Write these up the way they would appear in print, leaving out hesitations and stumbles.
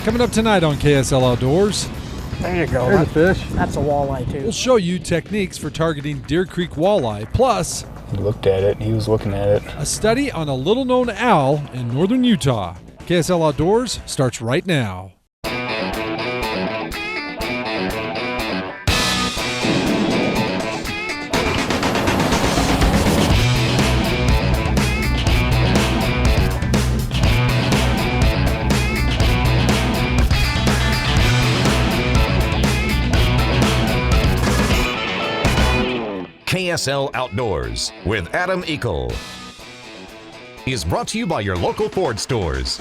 Coming up tonight on KSL Outdoors. There you go. There's a fish. That's a walleye too. We'll show you techniques for targeting Deer Creek walleye, plus He looked at it. He was looking at it. a study on a little-known owl in northern Utah. KSL Outdoors starts right now. KSL Outdoors with Adam Eagle is brought to you by your local Ford stores.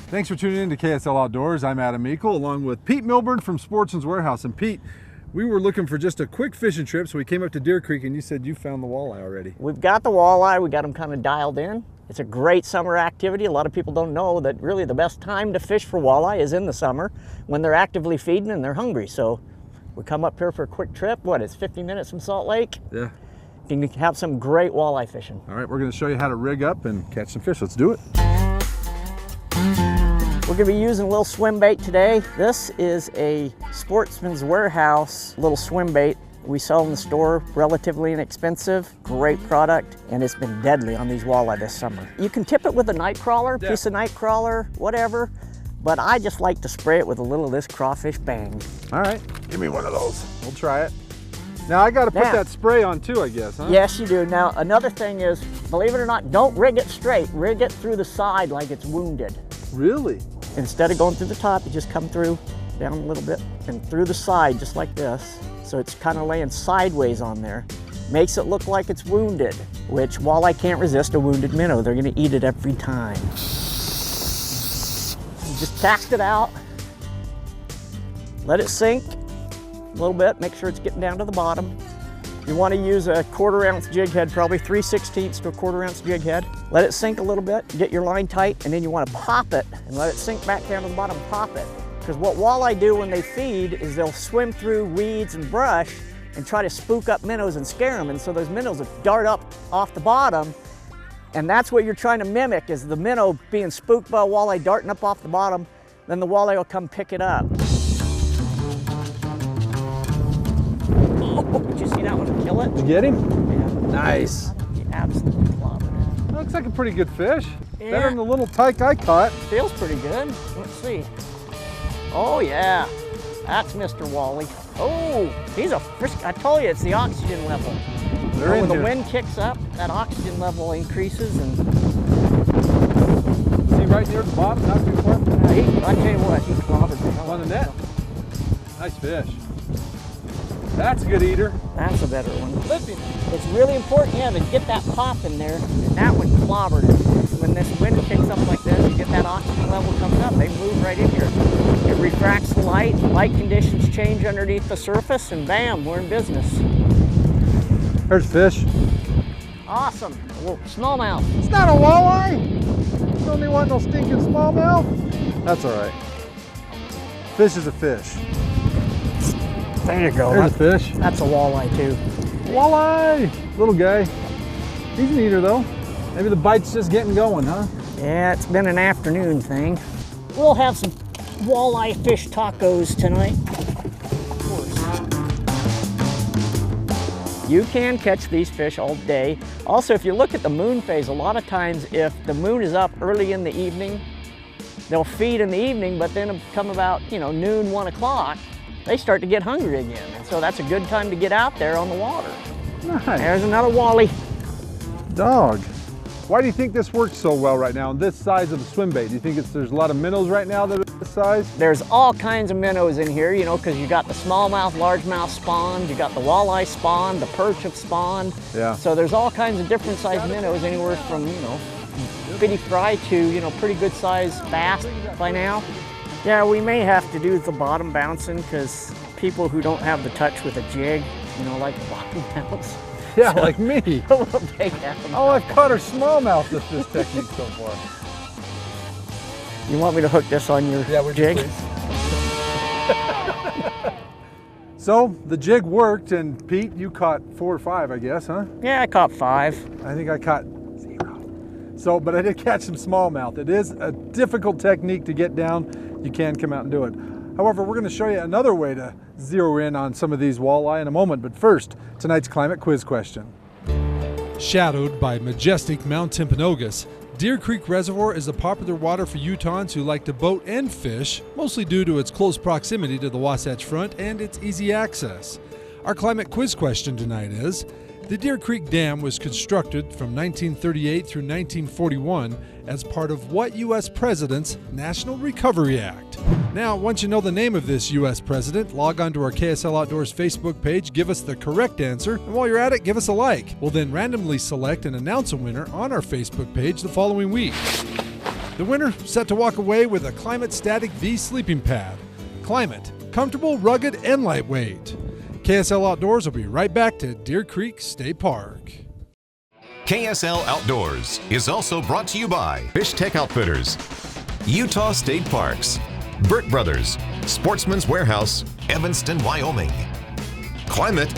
Thanks for tuning in to KSL Outdoors. I'm Adam Eagle, along with Pete Milburn from SPORTSMAN'S Warehouse. And Pete, we were looking for just a quick fishing trip, so we came up to Deer Creek, and you said you found the walleye already. We've got the walleye. We got them kind of dialed in. It's a great summer activity. A lot of people don't know that really the best time to fish for walleye is in the summer when they're actively feeding and they're hungry. So we come up here for a quick trip. What, it's 50 minutes from Salt Lake? Yeah. You can have some great walleye fishing. All right, we're going to show you how to rig up and catch some fish. Let's do it. We're going to be using a little swim bait today. This is a Sportsman's Warehouse little swim bait. We sell in the store, relatively inexpensive, great product, and it's been deadly on these walleye this summer. You can tip it with a night crawler, piece of night crawler, whatever, but I just like to spray it with a little of this crawfish bang. All right, give me one of those. We'll try it. Now I got to put that spray on too, I guess, huh? Yes, you do. Now another thing is, believe it or not, don't rig it straight. Rig it through the side like it's wounded. Really? Instead of going through the top, you just come through, down a little bit, and through the side, just like this. So it's kind of laying sideways on there. Makes it look like it's wounded, which walleye can't resist a wounded minnow. They're gonna eat it every time. You just cast it out, let it sink a little bit, make sure it's getting down to the bottom. You want to use a 1/4 ounce jig head, probably 3/16 to a 1/4 ounce jig head. Let it sink a little bit, get your line tight, and then you want to pop it and let it sink back down to the bottom, pop it. Because what walleye do when they feed is they'll swim through weeds and brush and try to spook up minnows and scare them, and so those minnows will dart up off the bottom, and that's what you're trying to mimic, is the minnow being spooked by a walleye darting up off the bottom, then the walleye will come pick it up. Oh, did you see that one kill it? Did you get him? Yeah. Nice. He absolutely clobbered it. Looks like a pretty good fish. Yeah. Better than the little tyke I caught. Feels pretty good. Let's see. Oh yeah, that's Mr. Wally. Oh, he's a frisk. I told you, it's the oxygen level. They're in when the here. wind kicks up, that oxygen level increases, and Is he right near the bottom, not too far? I tell you what, he clobbered the hell On the out net. of him. Nice fish. That's a good eater. That's a better one. It's really important, yeah, to get that pop in there, and that one clobbered it. When this wind kicks up like this, you get that oxygen level comes up, they move right in here. It refracts the light conditions change underneath the surface, and bam, we're in business. There's fish. Awesome. Well, smallmouth. It's not a walleye. You don't want no stinking smallmouth. That's all right. Fish is a fish. There you go. There's a fish. That's a walleye too. Walleye. Little guy. He's an eater though. Maybe the bite's just getting going, huh? Yeah, it's been an afternoon thing. We'll have some walleye fish tacos tonight. Of course. You can catch these fish all day. Also, if you look at the moon phase, a lot of times if the moon is up early in the evening, they'll feed in the evening, but then come about, noon, 1 o'clock, they start to get hungry again. And so that's a good time to get out there on the water. Nice. There's another wally. Dog. Why do you think this works so well right now on this size of the swim bait? Do you think there's a lot of minnows right now that are this size? There's all kinds of minnows in here, because you got the smallmouth, largemouth spawned, you got the walleye spawned, the perch have spawned. Yeah. So there's all kinds of different sized minnows, anywhere from, bitty fry to, pretty good sized bass by now. Yeah, we may have to do the bottom bouncing because people who don't have the touch with a jig, like bottom bounce. Yeah, like me. We'll take that one. Oh, I've caught her smallmouth with this technique so far. You want me to hook this on your jig? So the jig worked, and Pete, you caught 4 or 5, I guess, huh? Yeah, I caught 5. I think I caught 0. So, but I did catch some smallmouth. It is a difficult technique to get down you can come out and do it. However, we're going to show you another way to zero in on some of these walleye in a moment, but first, tonight's climate quiz question. Shadowed by majestic Mount Timpanogos, Deer Creek Reservoir is a popular water for Utahns who like to boat and fish, mostly due to its close proximity to the Wasatch Front and its easy access. Our climate quiz question tonight is, the Deer Creek Dam was constructed from 1938 through 1941 as part of what U.S. President's National Recovery Act? Now, once you know the name of this U.S. President, log on to our KSL Outdoors Facebook page, give us the correct answer, and while you're at it, give us a like. We'll then randomly select and announce a winner on our Facebook page the following week. The winner set to walk away with a Climate Static V sleeping pad. Climate, comfortable, rugged, and lightweight. KSL Outdoors will be right back to Deer Creek State Park. KSL Outdoors is also brought to you by Fish Tech Outfitters, Utah State Parks, Burt Brothers, Sportsman's Warehouse, Evanston, Wyoming, Climate,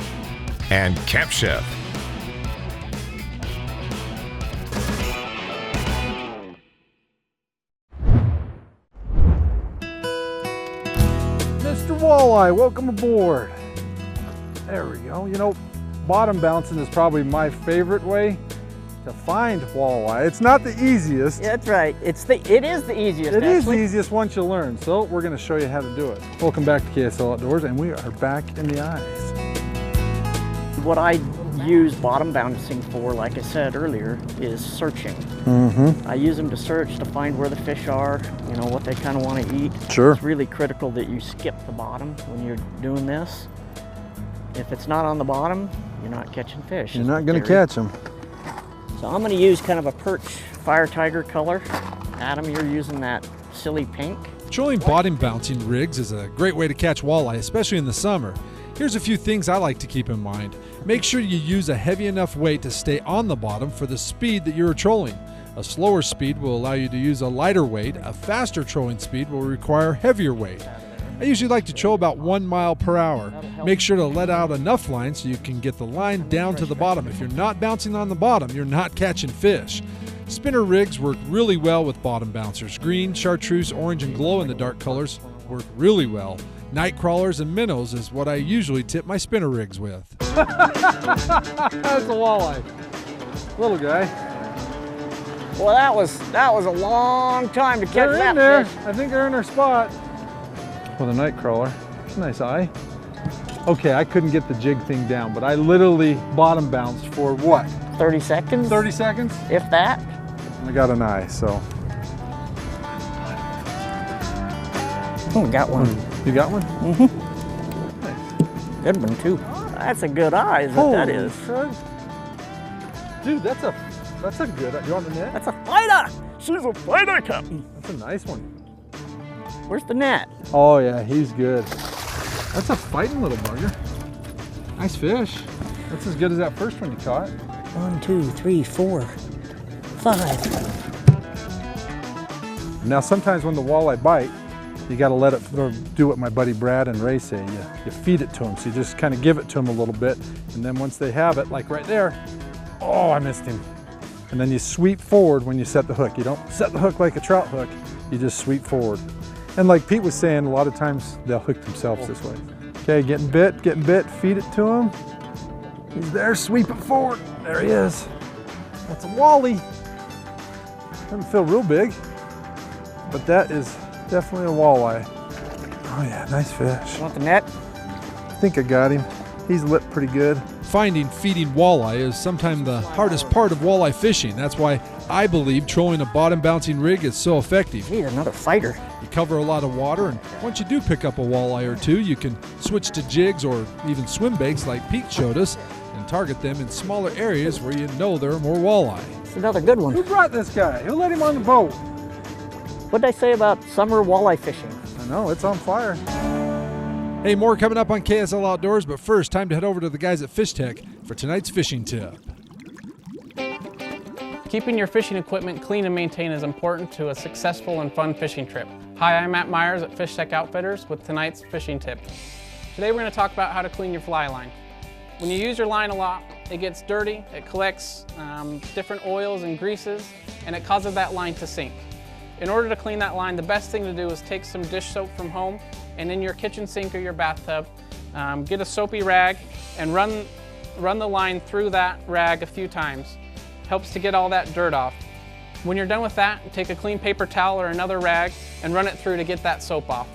and Camp Chef. Mr. Walleye, welcome aboard. There we go. You know, bottom bouncing is probably my favorite way to find walleye. It's not the easiest. Yeah, that's right. It is the easiest. It is the easiest once you learn. So we're going to show you how to do it. Welcome back to KSL Outdoors, and we are back in the eyes. What I use bottom bouncing for, like I said earlier, is searching. I use them to search to find where the fish are, you know, what they kind of want to eat. Sure. It's really critical that you skip the bottom when you're doing this. If it's not on the bottom, you're not catching fish. You're not going to catch them. So I'm going to use kind of a perch fire tiger color. Adam, you're using that silly pink. Trolling bottom bouncing rigs is a great way to catch walleye, especially in the summer. Here's a few things I like to keep in mind. Make sure you use a heavy enough weight to stay on the bottom for the speed that you're trolling. A slower speed will allow you to use a lighter weight. A faster trolling speed will require heavier weight. I usually like to troll about 1 mile per hour. Make sure to let out enough line so you can get the line down to the bottom. If you're not bouncing on the bottom, you're not catching fish. Spinner rigs work really well with bottom bouncers. Green, chartreuse, orange, and glow-in-the-dark colors work really well. Night crawlers and minnows is what I usually tip my spinner rigs with. That's a walleye. Little guy. Well, that was a long time to catch They're that in there. fish. I think they're in their spot. With a night crawler. It's a nice eye. Okay, I couldn't get the jig thing down, but I literally bottom bounced for what? 30 seconds? 30 seconds? If that. I got an eye, so. Oh, got one. You got one? Nice. Good one, too. That's a good eye, is what that is. Shit. Dude, that's a good, you want the net? That's a fighter! She's a fighter, Captain. That's a nice one. Where's the net? Oh yeah, he's good. That's a fighting little bugger. Nice fish. That's as good as that first one you caught. 1, 2, 3, 4, 5. Now sometimes when the walleye bite, you got to let it do what my buddy Brad and Ray say. You feed it to them. So you just kind of give it to them a little bit. And then once they have it, like right there, oh, I missed him. And then you sweep forward when you set the hook. You don't set the hook like a trout hook. You just sweep forward. And like Pete was saying, a lot of times they'll hook themselves this way. Okay, getting bit, feed it to him. He's there, sweep it forward. There he is. That's a wally. Doesn't feel real big, but that is definitely a walleye. Oh yeah, nice fish. Want the net? I think I got him. He's lit pretty good. Finding feeding walleye is sometimes the hardest part of walleye fishing. That's why I believe trolling a bottom bouncing rig is so effective. Gee, another fighter. You cover a lot of water, and once you do pick up a walleye or two, you can switch to jigs or even swim baits like Pete showed us and target them in smaller areas where you know there are more walleye. It's another good one. Who brought this guy? Who let him on the boat? What'd I say about summer walleye fishing? I know, it's on fire. Hey, more coming up on KSL Outdoors, but first, time to head over to the guys at Fish Tech for tonight's fishing tip. Keeping your fishing equipment clean and maintained is important to a successful and fun fishing trip. Hi, I'm Matt Myers at Fish Tech Outfitters with tonight's fishing tip. Today we're going to talk about how to clean your fly line. When you use your line a lot, it gets dirty, it collects different oils and greases, and it causes that line to sink. In order to clean that line, the best thing to do is take some dish soap from home and in your kitchen sink or your bathtub, get a soapy rag and run the line through that rag a few times. Helps to get all that dirt off. When you're done with that, take a clean paper towel or another rag and run it through to get that soap off.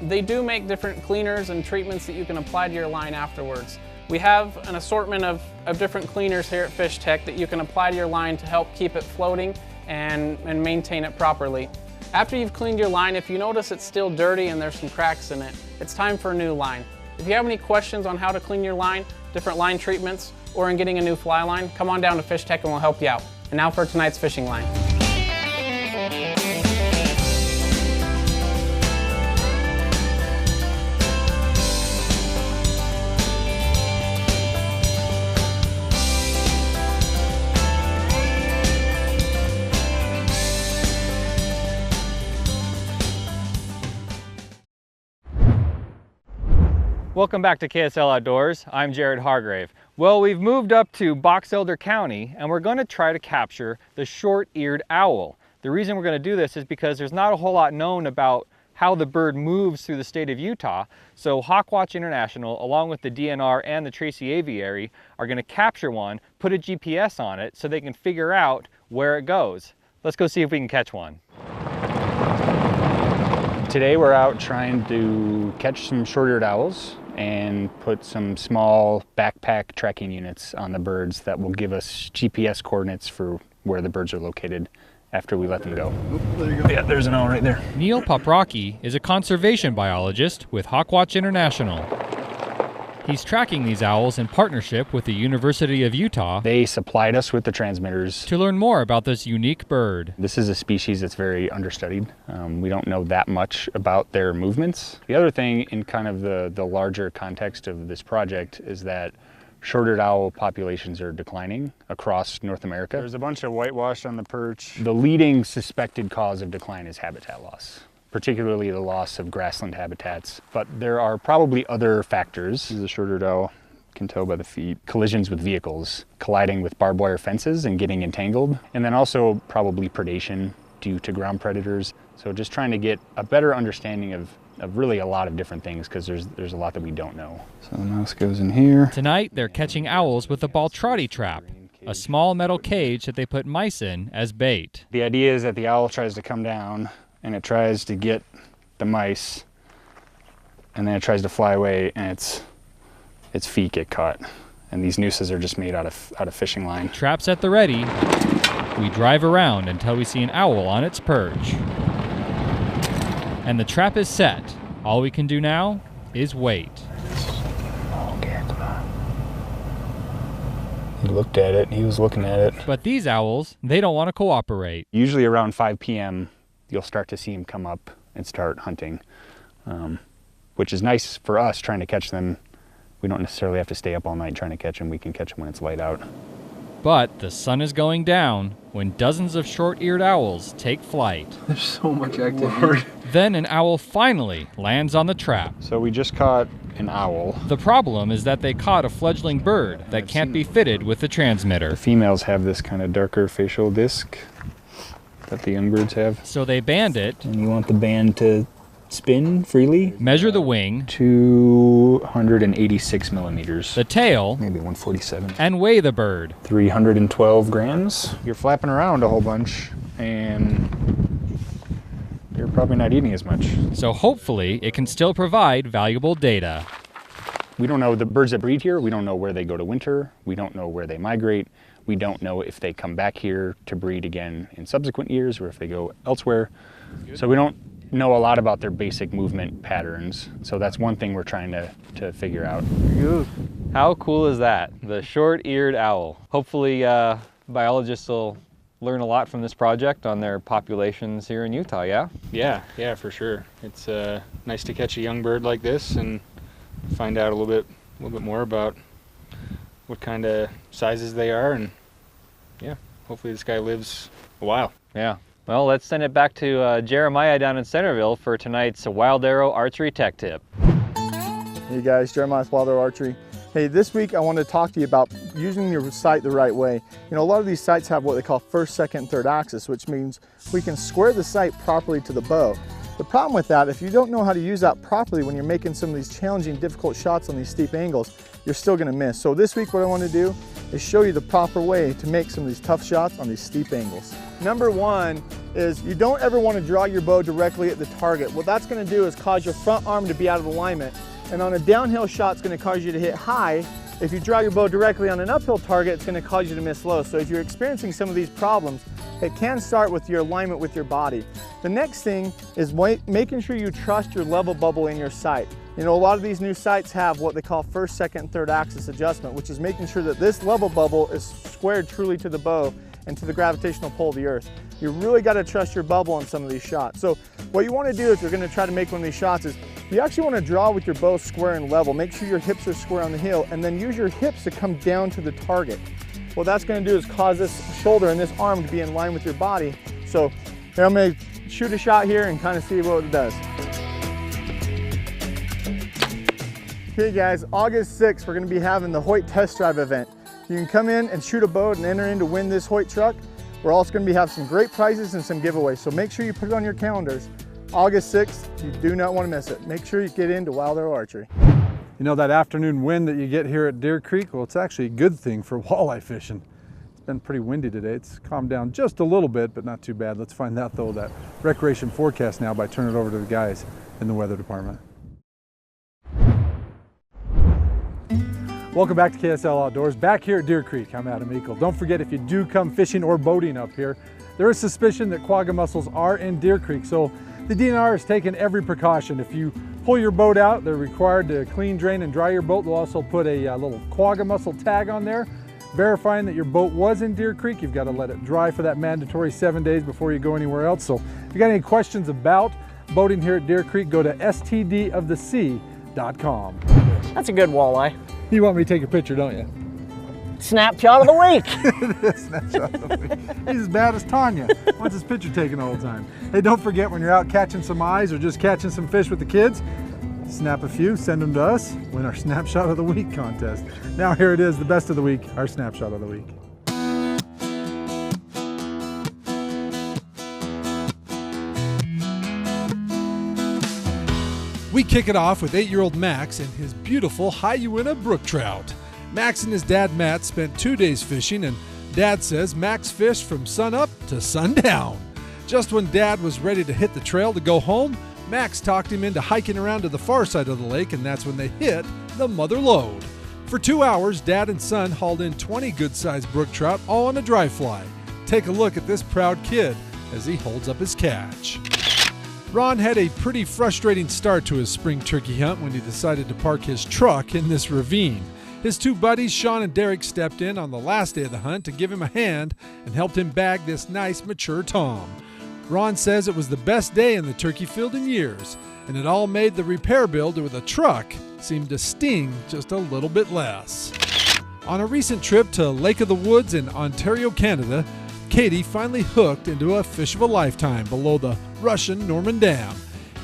They do make different cleaners and treatments that you can apply to your line afterwards. We have an assortment of different cleaners here at Fish Tech that you can apply to your line to help keep it floating and maintain it properly. After you've cleaned your line, if you notice it's still dirty and there's some cracks in it, it's time for a new line. If you have any questions on how to clean your line, different line treatments, or in getting a new fly line, come on down to Fish Tech and we'll help you out. And now for tonight's fishing line. Welcome back to KSL Outdoors. I'm Jared Hargrave. Well, we've moved up to Box Elder County and we're going to try to capture the short-eared owl. The reason we're going to do this is because there's not a whole lot known about how the bird moves through the state of Utah. So HawkWatch International, along with the DNR and the Tracy Aviary, are going to capture one, put a GPS on it so they can figure out where it goes. Let's go see if we can catch one. Today we're out trying to catch some short-eared owls and put some small backpack tracking units on the birds that will give us GPS coordinates for where the birds are located after we let them go. There you go. Yeah, there's an owl right there. Neil Poprocki is a conservation biologist with HawkWatch International. He's tracking these owls in partnership with the University of Utah They supplied us with the transmitters. to learn more about this unique bird. This is a species that's very understudied. We don't know that much about their movements. The other thing in kind of the larger context of this project is that short-eared owl populations are declining across North America. There's a bunch of whitewash on the perch. The leading suspected cause of decline is habitat loss, particularly the loss of grassland habitats. But there are probably other factors. This is a short-eared owl, you can tell by the feet. Collisions with vehicles, colliding with barbed wire fences and getting entangled. And then also probably predation due to ground predators. So just trying to get a better understanding of really a lot of different things, because there's a lot that we don't know. So the mouse goes in here. Tonight, they're catching owls with a Baltrati trap, a small metal cage that they put mice in as bait. The idea is that the owl tries to come down and it tries to get the mice, and then it tries to fly away, and its feet get caught. And these nooses are just made out of fishing line. Traps at the ready. We drive around until we see an owl on its perch. And the trap is set. All we can do now is wait. Okay, come on. He looked at it, he was looking at it. But these owls, they don't want to cooperate. Usually around 5 p.m., you'll start to see him come up and start hunting, which is nice for us trying to catch them. We don't necessarily have to stay up all night trying to catch them. We can catch them when it's light out. But the sun is going down when dozens of short-eared owls take flight. There's so much activity. Then an owl finally lands on the trap. So we just caught an owl. The problem is that they caught a fledgling bird that can't be fitted with the transmitter. The females have this kind of darker facial disc that the young birds have. So they band it, And you want the band to spin freely. measure the wing, 286 millimeters. the tail, Maybe 147. and weigh the bird. 312 grams. You're flapping around a whole bunch and you're probably not eating as much. So hopefully it can still provide valuable data. We don't know the birds that breed here. We don't know where they go to winter. We don't know where they migrate. We don't know if they come back here to breed again in subsequent years or if they go elsewhere. So we don't know a lot about their basic movement patterns. So that's one thing we're trying to figure out. How cool is that? The short-eared owl. Hopefully biologists will learn a lot from this project on their populations here in Utah, yeah? Yeah, for sure. It's nice to catch a young bird like this and find out a little bit more about what kind of sizes they are, and yeah, hopefully this guy lives a while. Yeah. Well, let's send it back to Jeremiah down in Centerville for tonight's Wild Arrow Archery Tech Tip. Hey guys, Jeremiah's Wild Arrow Archery. Hey, this week I want to talk to you about using your sight the right way. You know, a lot of these sights have what they call first, second, third axis, which means we can square the sight properly to the bow. The problem with that, if you don't know how to use that properly when you're making some of these challenging, difficult shots on these steep angles, you're still going to miss. So this week what I want to do is show you the proper way to make some of these tough shots on these steep angles. Number one is you don't ever want to draw your bow directly at the target. What that's going to do is cause your front arm to be out of alignment. And on a downhill shot, it's going to cause you to hit high. If you draw your bow directly on an uphill target, it's going to cause you to miss low. So if you're experiencing some of these problems, it can start with your alignment with your body. The next thing is making sure you trust your level bubble in your sight. You know, a lot of these new sights have what they call first, second, and third axis adjustment, which is making sure that this level bubble is squared truly to the bow and to the gravitational pull of the earth. You really got to trust your bubble on some of these shots. So what you want to do if you're going to try to make one of these shots is you actually want to draw with your bow square and level. Make sure your hips are square on the heel, and then use your hips to come down to the target. What that's going to do is cause this shoulder and this arm to be in line with your body. So here I'm going to shoot a shot here and kind of see what it does. Okay guys, August 6th, we're going to be having the Hoyt test drive event. You can come in and shoot a boat and enter in to win this Hoyt truck. We're also going to have some great prizes and some giveaways, so make sure you put it on your calendars. August 6th, you do not want to miss it. Make sure you get into Wild Arrow Archery. You know that afternoon wind that you get here at Deer Creek? Well, it's actually a good thing for walleye fishing. It's been pretty windy today. It's calmed down just a little bit, but not too bad. Let's find out though that recreation forecast now by turning it over to the guys in the weather department. Welcome back to KSL Outdoors, back here at Deer Creek. I'm Adam Meikle. Don't forget, if you do come fishing or boating up here, there is suspicion that quagga mussels are in Deer Creek, so the DNR has taken every precaution. If you pull your boat out, they're required to clean, drain, and dry your boat. They'll also put a little quagga mussel tag on there, verifying that your boat was in Deer Creek. You've got to let it dry for that mandatory 7 days before you go anywhere else. So if you got any questions about boating here at Deer Creek, go to stdofthesea.com. That's a good walleye. You want me to take a picture, don't you? Snapshot of the week. Snapshot of the week. He's as bad as Tanya. Wants his picture taken all the time. Hey, don't forget, when you're out catching some eyes or just catching some fish with the kids, snap a few, send them to us, win our Snapshot of the Week contest. Now here it is, the best of the week, our Snapshot of the Week. We kick it off with 8-year-old Max and his beautiful Hyuina brook trout. Max and his dad Matt spent 2 days fishing, and Dad says Max fished from sunup to sundown. Just when Dad was ready to hit the trail to go home, Max talked him into hiking around to the far side of the lake, and that's when they hit the mother lode. For 2 hours, Dad and son hauled in 20 good-sized brook trout, all on a dry fly. Take a look at this proud kid as he holds up his catch. Ron had a pretty frustrating start to his spring turkey hunt when he decided to park his truck in this ravine. His two buddies, Sean and Derek, stepped in on the last day of the hunt to give him a hand and helped him bag this nice, mature tom. Ron says it was the best day in the turkey field in years, and it all made the repair bill to the truck seem to sting just a little bit less. On a recent trip to Lake of the Woods in Ontario, Canada, Katie finally hooked into a fish of a lifetime below the Russian Norman Dam.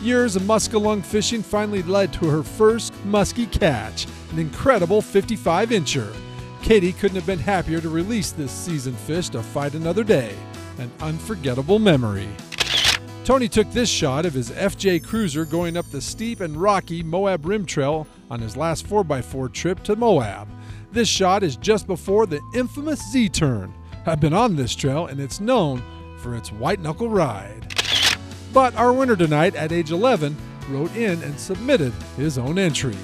Years of muskellunge fishing finally led to her first muskie catch, an incredible 55-incher. Katie couldn't have been happier to release this seasoned fish to fight another day, an unforgettable memory. Tony took this shot of his FJ Cruiser going up the steep and rocky Moab Rim Trail on his last 4x4 trip to Moab. This shot is just before the infamous Z-turn. I've been on this trail, and it's known for its white-knuckle ride. But our winner tonight, at age 11, wrote in and submitted his own entry.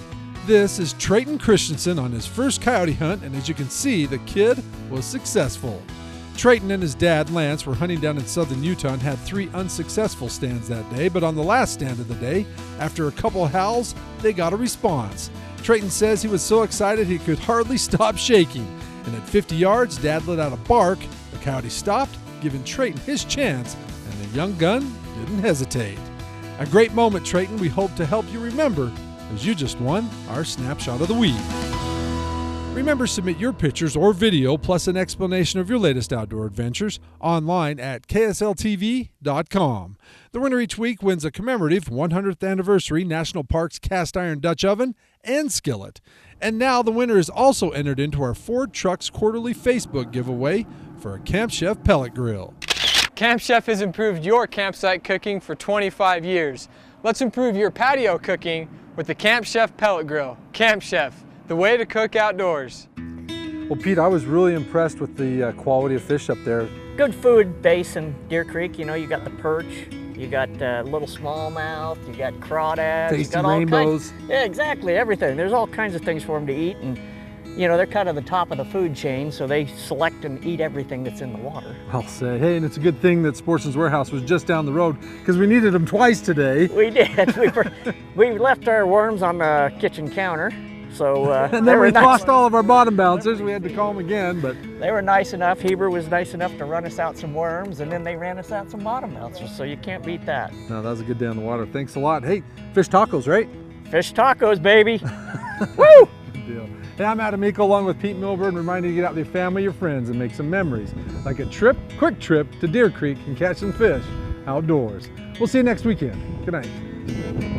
This is Trayton Christensen on his first coyote hunt, and as you can see, the kid was successful. Trayton and his dad, Lance, were hunting down in southern Utah and had 3 unsuccessful stands that day, but on the last stand of the day, after a couple of howls, they got a response. Trayton says he was so excited he could hardly stop shaking. And at 50 yards, Dad let out a bark. The coyote stopped, giving Trayton his chance, and the young gun didn't hesitate. A great moment, Trayton. We hope to help you remember, as you just won our Snapshot of the Week. Remember, submit your pictures or video plus an explanation of your latest outdoor adventures online at ksltv.com. The winner each week wins a commemorative 100th anniversary National Parks cast iron Dutch oven and skillet. And now the winner is also entered into our Ford Trucks quarterly Facebook giveaway for a Camp Chef pellet grill. Camp Chef has improved your campsite cooking for 25 years. Let's improve your patio cooking with the Camp Chef pellet grill. Camp Chef, the way to cook outdoors. Well, Pete, I was really impressed with the quality of fish up there. Good food base in Deer Creek. You know, you got the perch, you got little smallmouth, you got crawdads, you Tasty got all rainbows. kinds. Yeah, exactly, everything. There's all kinds of things for them to eat, and you know, they're kind of the top of the food chain, so they select and eat everything that's in the water. I'll say, hey, and it's a good thing that Sportsman's Warehouse was just down the road because we needed them twice today. We did. We left our worms on the kitchen counter. So, and then we lost all of our bottom bouncers. We had to call them again, but they were nice enough. Heber was nice enough to run us out some worms, and then they ran us out some bottom bouncers, so you can't beat that. No, that was a good day on the water. Thanks a lot. Hey, fish tacos, right? Fish tacos, baby. Woo! Good deal. Hey, I'm Adam Eco along with Pete Milburn, reminding you to get out with your family, your friends, and make some memories, like a quick trip to Deer Creek and catch some fish outdoors. We'll see you next weekend. Good night.